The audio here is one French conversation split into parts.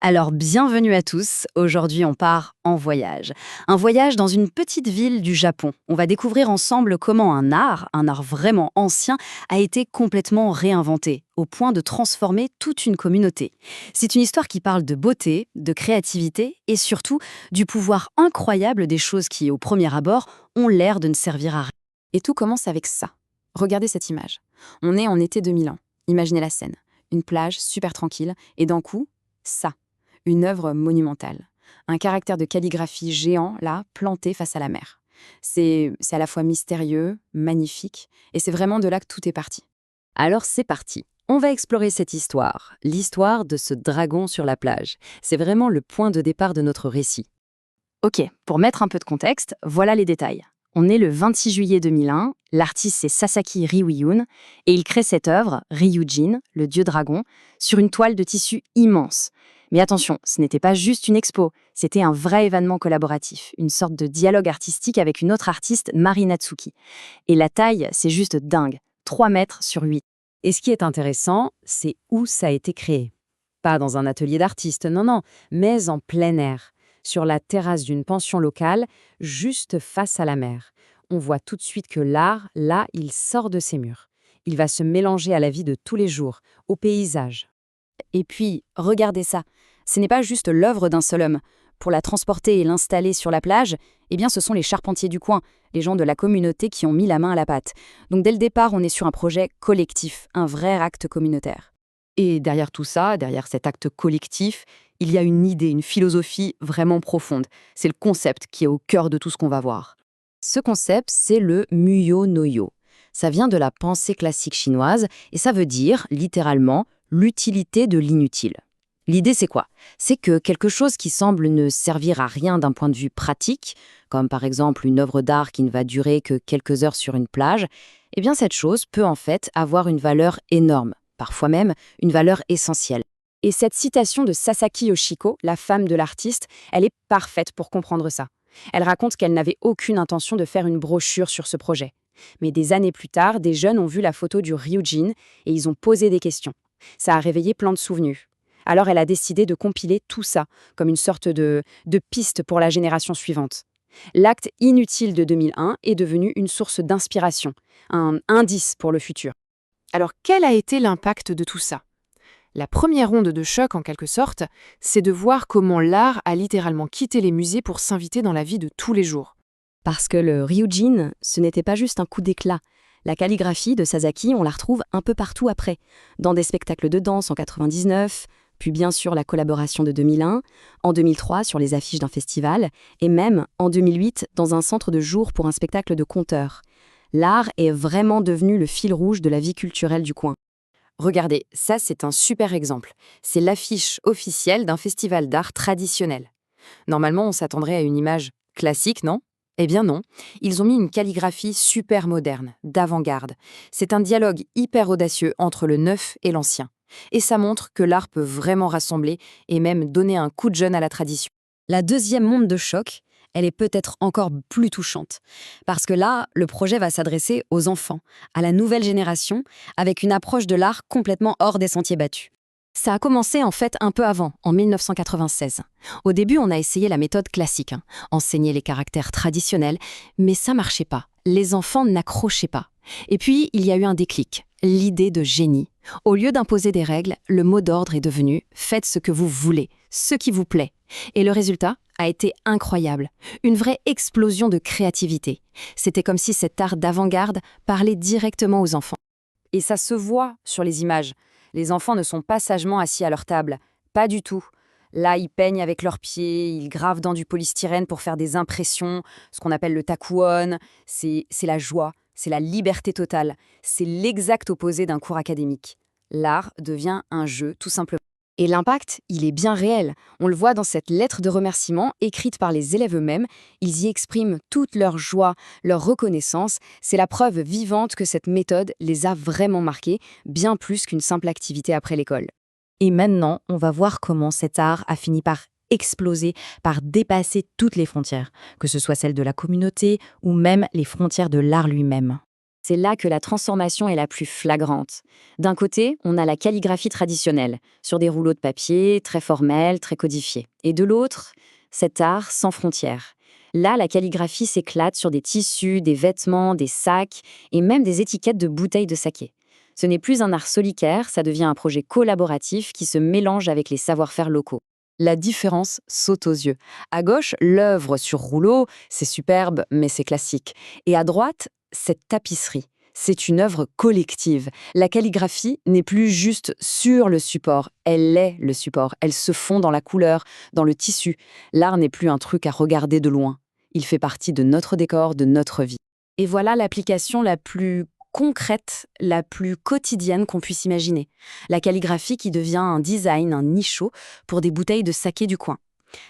Alors, bienvenue à tous. Aujourd'hui, on part en voyage. Un voyage dans une petite ville du Japon. On va découvrir ensemble comment un art vraiment ancien, a été complètement réinventé, au point de transformer toute une communauté. C'est une histoire qui parle de beauté, de créativité et surtout du pouvoir incroyable des choses qui, au premier abord, ont l'air de ne servir à rien. Et tout commence avec ça. Regardez cette image. On est en été 2001. Imaginez la scène. Une plage super tranquille et d'un coup, ça. Une œuvre monumentale. Un caractère de calligraphie géant, là, planté face à la mer. C'est à la fois mystérieux, magnifique, et c'est vraiment de là que tout est parti. Alors c'est parti. On va explorer cette histoire, l'histoire de ce dragon sur la plage. C'est vraiment le point de départ de notre récit. Ok, pour mettre un peu de contexte, voilà les détails. On est le 26 juillet 2001, l'artiste c'est Sasaki Ryuyun, et il crée cette œuvre, Ryujin, le dieu dragon, sur une toile de tissu immense. Mais attention, ce n'était pas juste une expo, c'était un vrai événement collaboratif, une sorte de dialogue artistique avec une autre artiste, Mari Natsuki. Et la taille, c'est juste dingue, 3 mètres sur 8. Et ce qui est intéressant, c'est où ça a été créé. Pas dans un atelier d'artiste, non, mais en plein air, sur la terrasse d'une pension locale, juste face à la mer. On voit tout de suite que l'art, là, il sort de ses murs. Il va se mélanger à la vie de tous les jours, au paysage. Et puis, regardez ça. Ce n'est pas juste l'œuvre d'un seul homme. Pour la transporter et l'installer sur la plage, eh bien, ce sont les charpentiers du coin, les gens de la communauté qui ont mis la main à la pâte. Donc dès le départ, on est sur un projet collectif, un vrai acte communautaire. Et derrière tout ça, derrière cet acte collectif, il y a une idée, une philosophie vraiment profonde. C'est le concept qui est au cœur de tout ce qu'on va voir. Ce concept, c'est le Muyo no Yo. Ça vient de la pensée classique chinoise et ça veut dire, littéralement, l'utilité de l'inutile. L'idée, c'est quoi? C'est que quelque chose qui semble ne servir à rien d'un point de vue pratique, comme par exemple une œuvre d'art qui ne va durer que quelques heures sur une plage, eh bien cette chose peut en fait avoir une valeur énorme, parfois même une valeur essentielle. Et cette citation de Sasaki Yoshiko, la femme de l'artiste, elle est parfaite pour comprendre ça. Elle raconte qu'elle n'avait aucune intention de faire une brochure sur ce projet. Mais des années plus tard, des jeunes ont vu la photo du Ryujin et ils ont posé des questions. Ça a réveillé plein de souvenirs. Alors elle a décidé de compiler tout ça, comme une sorte de piste pour la génération suivante. L'acte inutile de 2001 est devenu une source d'inspiration, un indice pour le futur. Alors quel a été l'impact de tout ça? La première onde de choc, en quelque sorte, c'est de voir comment l'art a littéralement quitté les musées pour s'inviter dans la vie de tous les jours. Parce que le Ryujin, ce n'était pas juste un coup d'éclat. La calligraphie de Sasaki, on la retrouve un peu partout après, dans des spectacles de danse en 99, puis bien sûr la collaboration de 2001, en 2003 sur les affiches d'un festival, et même en 2008 dans un centre de jour pour un spectacle de conteurs. L'art est vraiment devenu le fil rouge de la vie culturelle du coin. Regardez, ça c'est un super exemple. C'est l'affiche officielle d'un festival d'art traditionnel. Normalement, on s'attendrait à une image classique, non? Eh bien non, ils ont mis une calligraphie super moderne, d'avant-garde. C'est un dialogue hyper audacieux entre le neuf et l'ancien. Et ça montre que l'art peut vraiment rassembler et même donner un coup de jeune à la tradition. La deuxième onde de choc, elle est peut-être encore plus touchante. Parce que là, le projet va s'adresser aux enfants, à la nouvelle génération, avec une approche de l'art complètement hors des sentiers battus. Ça a commencé en fait un peu avant, en 1996. Au début, on a essayé la méthode classique, enseigner les caractères traditionnels, mais ça marchait pas. Les enfants n'accrochaient pas. Et puis, il y a eu un déclic, l'idée de génie. Au lieu d'imposer des règles, le mot d'ordre est devenu « faites ce que vous voulez, ce qui vous plaît ». Et le résultat a été incroyable, une vraie explosion de créativité. C'était comme si cet art d'avant-garde parlait directement aux enfants. Et ça se voit sur les images. Les enfants ne sont pas sagement assis à leur table. Pas du tout. Là, ils peignent avec leurs pieds, ils gravent dans du polystyrène pour faire des impressions, ce qu'on appelle le takuon. C'est la joie, c'est la liberté totale. C'est l'exact opposé d'un cours académique. L'art devient un jeu, tout simplement. Et l'impact, il est bien réel. On le voit dans cette lettre de remerciement écrite par les élèves eux-mêmes. Ils y expriment toute leur joie, leur reconnaissance. C'est la preuve vivante que cette méthode les a vraiment marqués, bien plus qu'une simple activité après l'école. Et maintenant, on va voir comment cet art a fini par exploser, par dépasser toutes les frontières, que ce soit celles de la communauté ou même les frontières de l'art lui-même. C'est là que la transformation est la plus flagrante. D'un côté, on a la calligraphie traditionnelle, sur des rouleaux de papier, très formels, très codifiés. Et de l'autre, cet art sans frontières. Là, la calligraphie s'éclate sur des tissus, des vêtements, des sacs et même des étiquettes de bouteilles de saké. Ce n'est plus un art solitaire, ça devient un projet collaboratif qui se mélange avec les savoir-faire locaux. La différence saute aux yeux. À gauche, l'œuvre sur rouleau, c'est superbe, mais c'est classique. Et à droite, cette tapisserie. C'est une œuvre collective. La calligraphie n'est plus juste sur le support, elle est le support. Elle se fond dans la couleur, dans le tissu. L'art n'est plus un truc à regarder de loin. Il fait partie de notre décor, de notre vie. Et voilà l'application la plus concrète, la plus quotidienne qu'on puisse imaginer. La calligraphie qui devient un design, un nichot pour des bouteilles de saké du coin.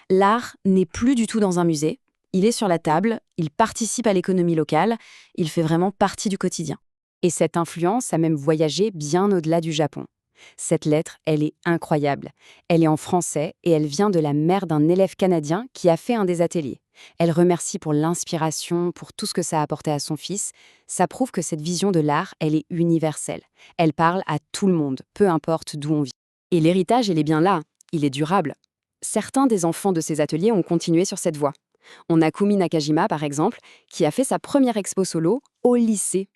L'art n'est plus du tout dans un musée. Il est sur la table, il participe à l'économie locale, il fait vraiment partie du quotidien. Et cette influence a même voyagé bien au-delà du Japon. Cette lettre, elle est incroyable. Elle est en français et elle vient de la mère d'un élève canadien qui a fait un des ateliers. Elle remercie pour l'inspiration, pour tout ce que ça a apporté à son fils. Ça prouve que cette vision de l'art, elle est universelle. Elle parle à tout le monde, peu importe d'où on vit. Et l'héritage, il est bien là, il est durable. Certains des enfants de ces ateliers ont continué sur cette voie. On a Kumi Nakajima, par exemple, qui a fait sa première expo solo au lycée.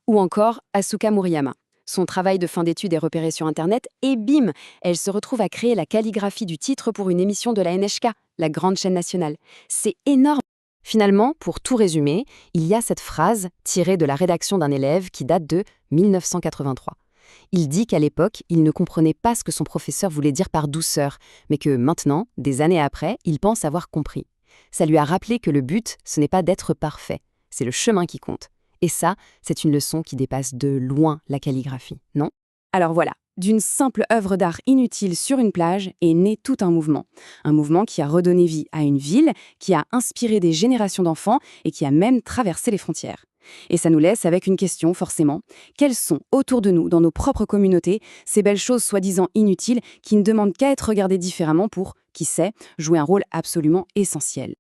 Ou encore Asuka Muriyama. Son travail de fin d'études est repéré sur Internet et bim, elle se retrouve à créer la calligraphie du titre pour une émission de la NHK, la grande chaîne nationale. C'est énorme. Finalement, pour tout résumer, il y a cette phrase tirée de la rédaction d'un élève qui date de 1983. Il dit qu'à l'époque, il ne comprenait pas ce que son professeur voulait dire par douceur, mais que maintenant, des années après, il pense avoir compris. Ça lui a rappelé que le but, ce n'est pas d'être parfait, c'est le chemin qui compte. Et ça, c'est une leçon qui dépasse de loin la calligraphie, non? Alors voilà, d'une simple œuvre d'art inutile sur une plage est né tout un mouvement. Un mouvement qui a redonné vie à une ville, qui a inspiré des générations d'enfants et qui a même traversé les frontières. Et ça nous laisse avec une question, forcément. Quelles sont, autour de nous, dans nos propres communautés, ces belles choses soi-disant inutiles qui ne demandent qu'à être regardées différemment pour, qui sait, jouer un rôle absolument essentiel?